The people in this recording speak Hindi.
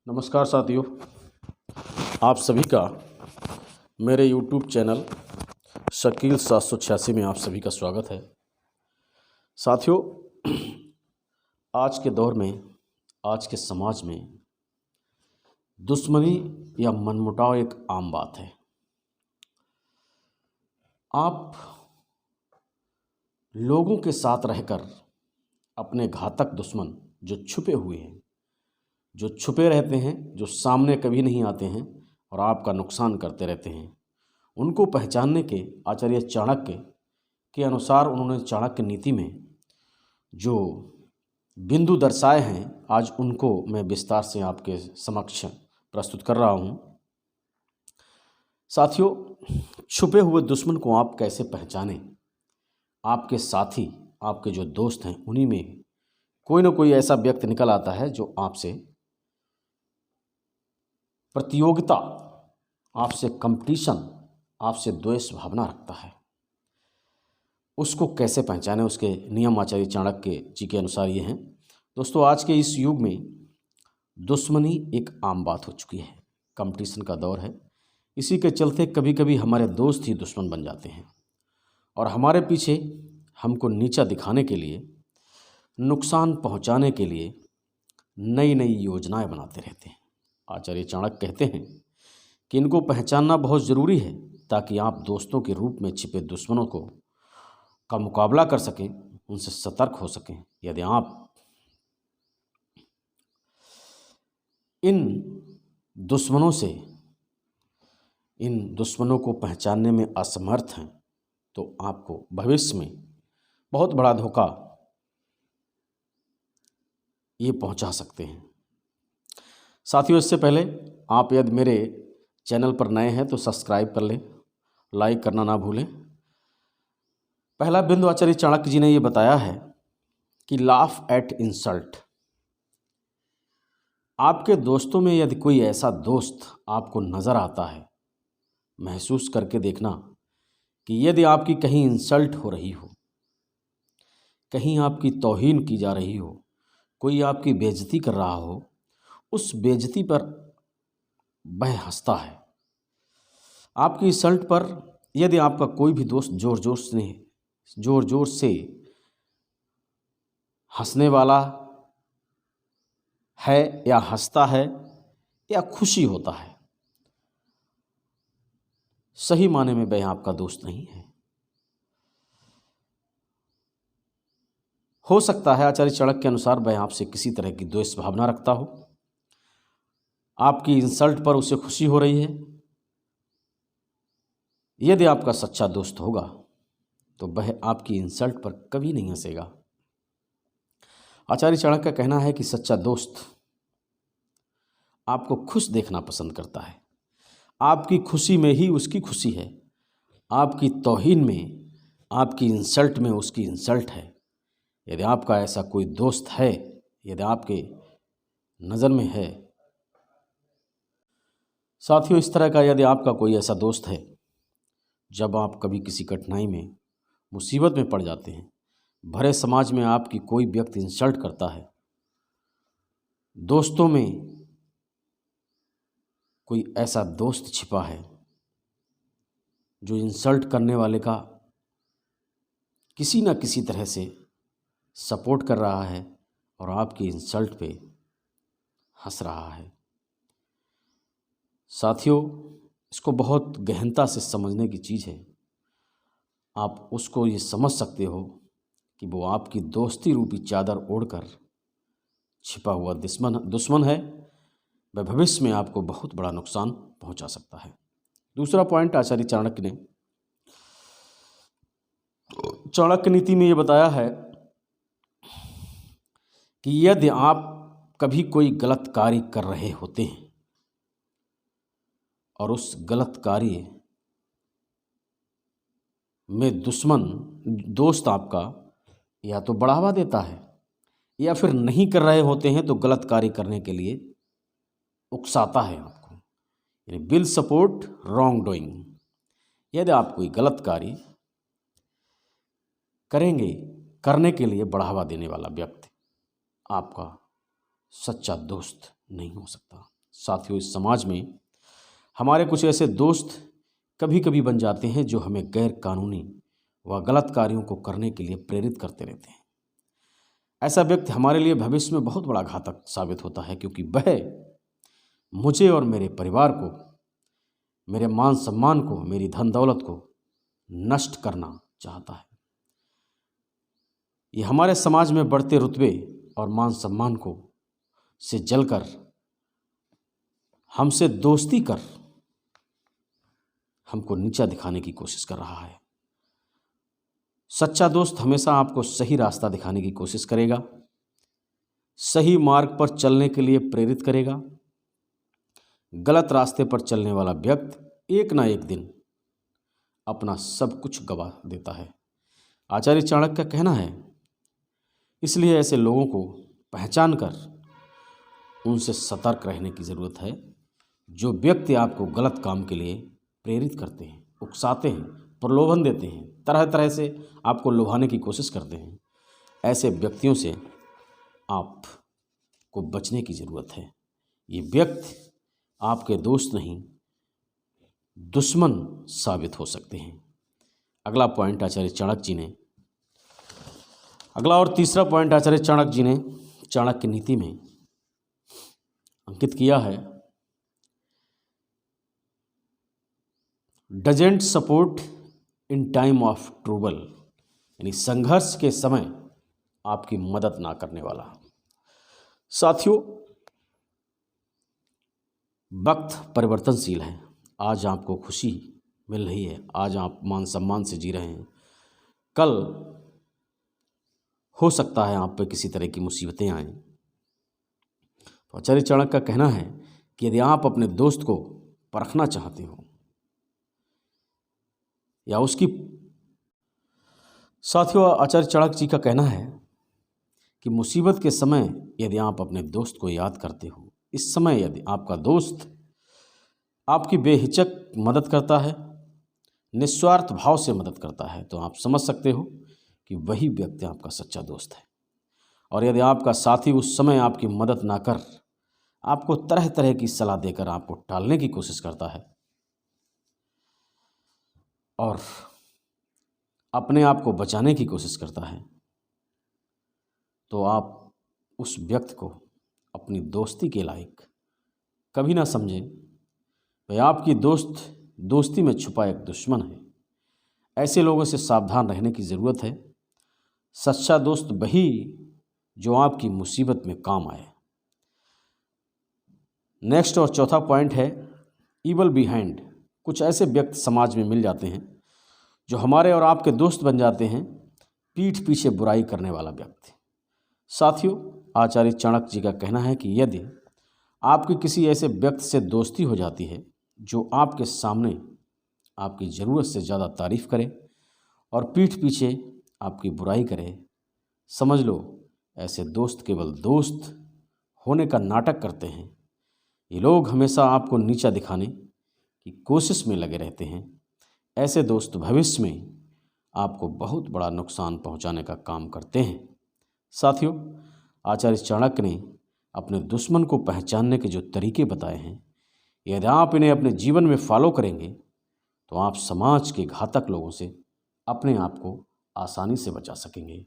नमस्कार साथियों, आप सभी का मेरे YouTube चैनल शकील 786 में आप सभी का स्वागत है। साथियों, आज के दौर में, आज के समाज में दुश्मनी या मनमुटाव एक आम बात है। आप लोगों के साथ रहकर अपने घातक दुश्मन जो छुपे हुए हैं, जो छुपे रहते हैं, जो सामने कभी नहीं आते हैं और आपका नुकसान करते रहते हैं, उनको पहचानने के आचार्य चाणक्य के अनुसार उन्होंने चाणक्य नीति में जो बिंदु दर्शाए हैं, आज उनको मैं विस्तार से आपके समक्ष प्रस्तुत कर रहा हूं। साथियों, छुपे हुए दुश्मन को आप कैसे पहचानें? आपके साथी, आपके जो दोस्त हैं, उन्हीं में कोई ना कोई ऐसा व्यक्ति निकल आता है जो आपसे प्रतियोगिता, आपसे कंपटीशन, आपसे द्वेष भावना रखता है। उसको कैसे पहचानें? उसके नियम आचार्य चाणक्य जी के अनुसार ये हैं। दोस्तों, आज के इस युग में दुश्मनी एक आम बात हो चुकी है। कंपटीशन का दौर है। इसी के चलते कभी कभी हमारे दोस्त ही दुश्मन बन जाते हैं और हमारे पीछे हमको नीचा दिखाने के लिए, नुकसान पहुंचाने के लिए नई नई योजनाएं बनाते रहते हैं। आचार्य चाणक्य कहते हैं कि इनको पहचानना बहुत ज़रूरी है ताकि आप दोस्तों के रूप में छिपे दुश्मनों का मुकाबला कर सकें, उनसे सतर्क हो सकें। यदि आप इन दुश्मनों को पहचानने में असमर्थ हैं तो आपको भविष्य में बहुत बड़ा धोखा ये पहुंचा सकते हैं। साथियों, इससे पहले आप यदि मेरे चैनल पर नए हैं तो सब्सक्राइब कर लें, लाइक करना ना भूलें। पहला बिंदु आचार्य चाणक्य जी ने ये बताया है कि लाफ एट इंसल्ट। आपके दोस्तों में यदि कोई ऐसा दोस्त आपको नज़र आता है, महसूस करके देखना कि यदि आपकी कहीं इंसल्ट हो रही हो, कहीं आपकी तौहीन की जा रही हो, कोई आपकी बेइज्जती कर रहा हो, उस बेइज्जती पर वह हंसता है। आपकी इंसल्ट पर यदि आपका कोई भी दोस्त जोर जोर से हंसने वाला है या हंसता है या खुशी होता है, सही माने में वह आपका दोस्त नहीं है। हो सकता है आचार्य चाणक्य के अनुसार वह आपसे किसी तरह की द्वेष भावना रखता हो। आपकी इंसल्ट पर उसे खुशी हो रही है। यदि आपका सच्चा दोस्त होगा तो वह आपकी इंसल्ट पर कभी नहीं हंसेगा। आचार्य चाणक्य का कहना है कि सच्चा दोस्त आपको खुश देखना पसंद करता है। आपकी खुशी में ही उसकी खुशी है, आपकी तौहीन में, आपकी इंसल्ट में उसकी इंसल्ट है। यदि आपका ऐसा कोई दोस्त है, यदि आपके नज़र में है, साथियों, इस तरह का यदि आपका कोई ऐसा दोस्त है, जब आप कभी किसी कठिनाई में, मुसीबत में पड़ जाते हैं, भरे समाज में आपकी कोई व्यक्ति इंसल्ट करता है, दोस्तों में कोई ऐसा दोस्त छिपा है जो इंसल्ट करने वाले का किसी न किसी तरह से सपोर्ट कर रहा है और आपकी इंसल्ट पे हंस रहा है। साथियों, इसको बहुत गहनता से समझने की चीज़ है। आप उसको ये समझ सकते हो कि वो आपकी दोस्ती रूपी चादर ओढ़कर छिपा हुआ दुश्मन है। वह भविष्य में आपको बहुत बड़ा नुकसान पहुंचा सकता है। दूसरा पॉइंट आचार्य चाणक्य ने चाणक्य नीति में ये बताया है कि यदि आप कभी कोई गलत कार्य कर रहे होते हैं और उस गलत कार्य में दोस्त आपका या तो बढ़ावा देता है या फिर नहीं कर रहे होते हैं तो गलत कार्य करने के लिए उकसाता है आपको, यानी विल सपोर्ट रॉन्ग डूइंग। यदि आप कोई गलत कार्य करने के लिए बढ़ावा देने वाला व्यक्ति आपका सच्चा दोस्त नहीं हो सकता। साथियों, इस समाज में हमारे कुछ ऐसे दोस्त कभी कभी बन जाते हैं जो हमें गैर कानूनी व गलत कार्यों को करने के लिए प्रेरित करते रहते हैं। ऐसा व्यक्ति हमारे लिए भविष्य में बहुत बड़ा घातक साबित होता है, क्योंकि वह मुझे और मेरे परिवार को, मेरे मान सम्मान को, मेरी धन दौलत को नष्ट करना चाहता है। ये हमारे समाज में बढ़ते रुतबे और मान सम्मान को से जलकर हमसे दोस्ती कर हमको नीचा दिखाने की कोशिश कर रहा है। सच्चा दोस्त हमेशा आपको सही रास्ता दिखाने की कोशिश करेगा, सही मार्ग पर चलने के लिए प्रेरित करेगा। गलत रास्ते पर चलने वाला व्यक्ति एक ना एक दिन अपना सब कुछ गवा देता है। आचार्य चाणक्य का कहना है, इसलिए ऐसे लोगों को पहचान कर उनसे सतर्क रहने की ज़रूरत है, जो व्यक्ति आपको गलत काम के लिए प्रेरित करते हैं, उकसाते हैं, प्रलोभन देते हैं, तरह तरह से आपको लुभाने की कोशिश करते हैं। ऐसे व्यक्तियों से आपको बचने की ज़रूरत है। ये व्यक्ति आपके दोस्त नहीं, दुश्मन साबित हो सकते हैं। अगला पॉइंट आचार्य चाणक्य जी ने अगला और तीसरा पॉइंट आचार्य चाणक्य जी ने चाणक्य नीति में अंकित किया है, doesn't support in time of trouble, यानी संघर्ष के समय आपकी मदद ना करने वाला। साथियों, वक्त परिवर्तनशील है। आज आपको खुशी मिल रही है, आज आप मान सम्मान से जी रहे हैं, कल हो सकता है आप पे किसी तरह की मुसीबतें आएं। तो आचार्य चाणक्य का कहना है कि यदि आप अपने दोस्त को परखना चाहते हो या उसकी, साथियों आचार्य चाणक्य जी का कहना है कि मुसीबत के समय यदि आप अपने दोस्त को याद करते हो, इस समय यदि आपका दोस्त आपकी बेहिचक मदद करता है, निस्वार्थ भाव से मदद करता है, तो आप समझ सकते हो कि वही व्यक्ति आपका सच्चा दोस्त है। और यदि आपका साथी उस समय आपकी मदद ना कर आपको तरह तरह की सलाह देकर आपको टालने की कोशिश करता है और अपने आप को बचाने की कोशिश करता है, तो आप उस व्यक्ति को अपनी दोस्ती के लायक कभी ना समझें। वह आपकी दोस्ती में छुपा एक दुश्मन है। ऐसे लोगों से सावधान रहने की ज़रूरत है। सच्चा दोस्त वही जो आपकी मुसीबत में काम आए। नेक्स्ट और चौथा पॉइंट है, ईवल बिहाइंड। कुछ ऐसे व्यक्ति समाज में मिल जाते हैं जो हमारे और आपके दोस्त बन जाते हैं, पीठ पीछे बुराई करने वाला व्यक्ति। साथियों, आचार्य चाणक्य जी का कहना है कि यदि आपकी किसी ऐसे व्यक्ति से दोस्ती हो जाती है जो आपके सामने आपकी ज़रूरत से ज़्यादा तारीफ़ करे और पीठ पीछे आपकी बुराई करे, समझ लो ऐसे दोस्त केवल दोस्त होने का नाटक करते हैं। ये लोग हमेशा आपको नीचा दिखाने की कोशिश में लगे रहते हैं। ऐसे दोस्त भविष्य में आपको बहुत बड़ा नुकसान पहुंचाने का काम करते हैं। साथियों, आचार्य चाणक्य ने अपने दुश्मन को पहचानने के जो तरीके बताए हैं, यदि आप इन्हें अपने जीवन में फॉलो करेंगे तो आप समाज के घातक लोगों से अपने आप को आसानी से बचा सकेंगे।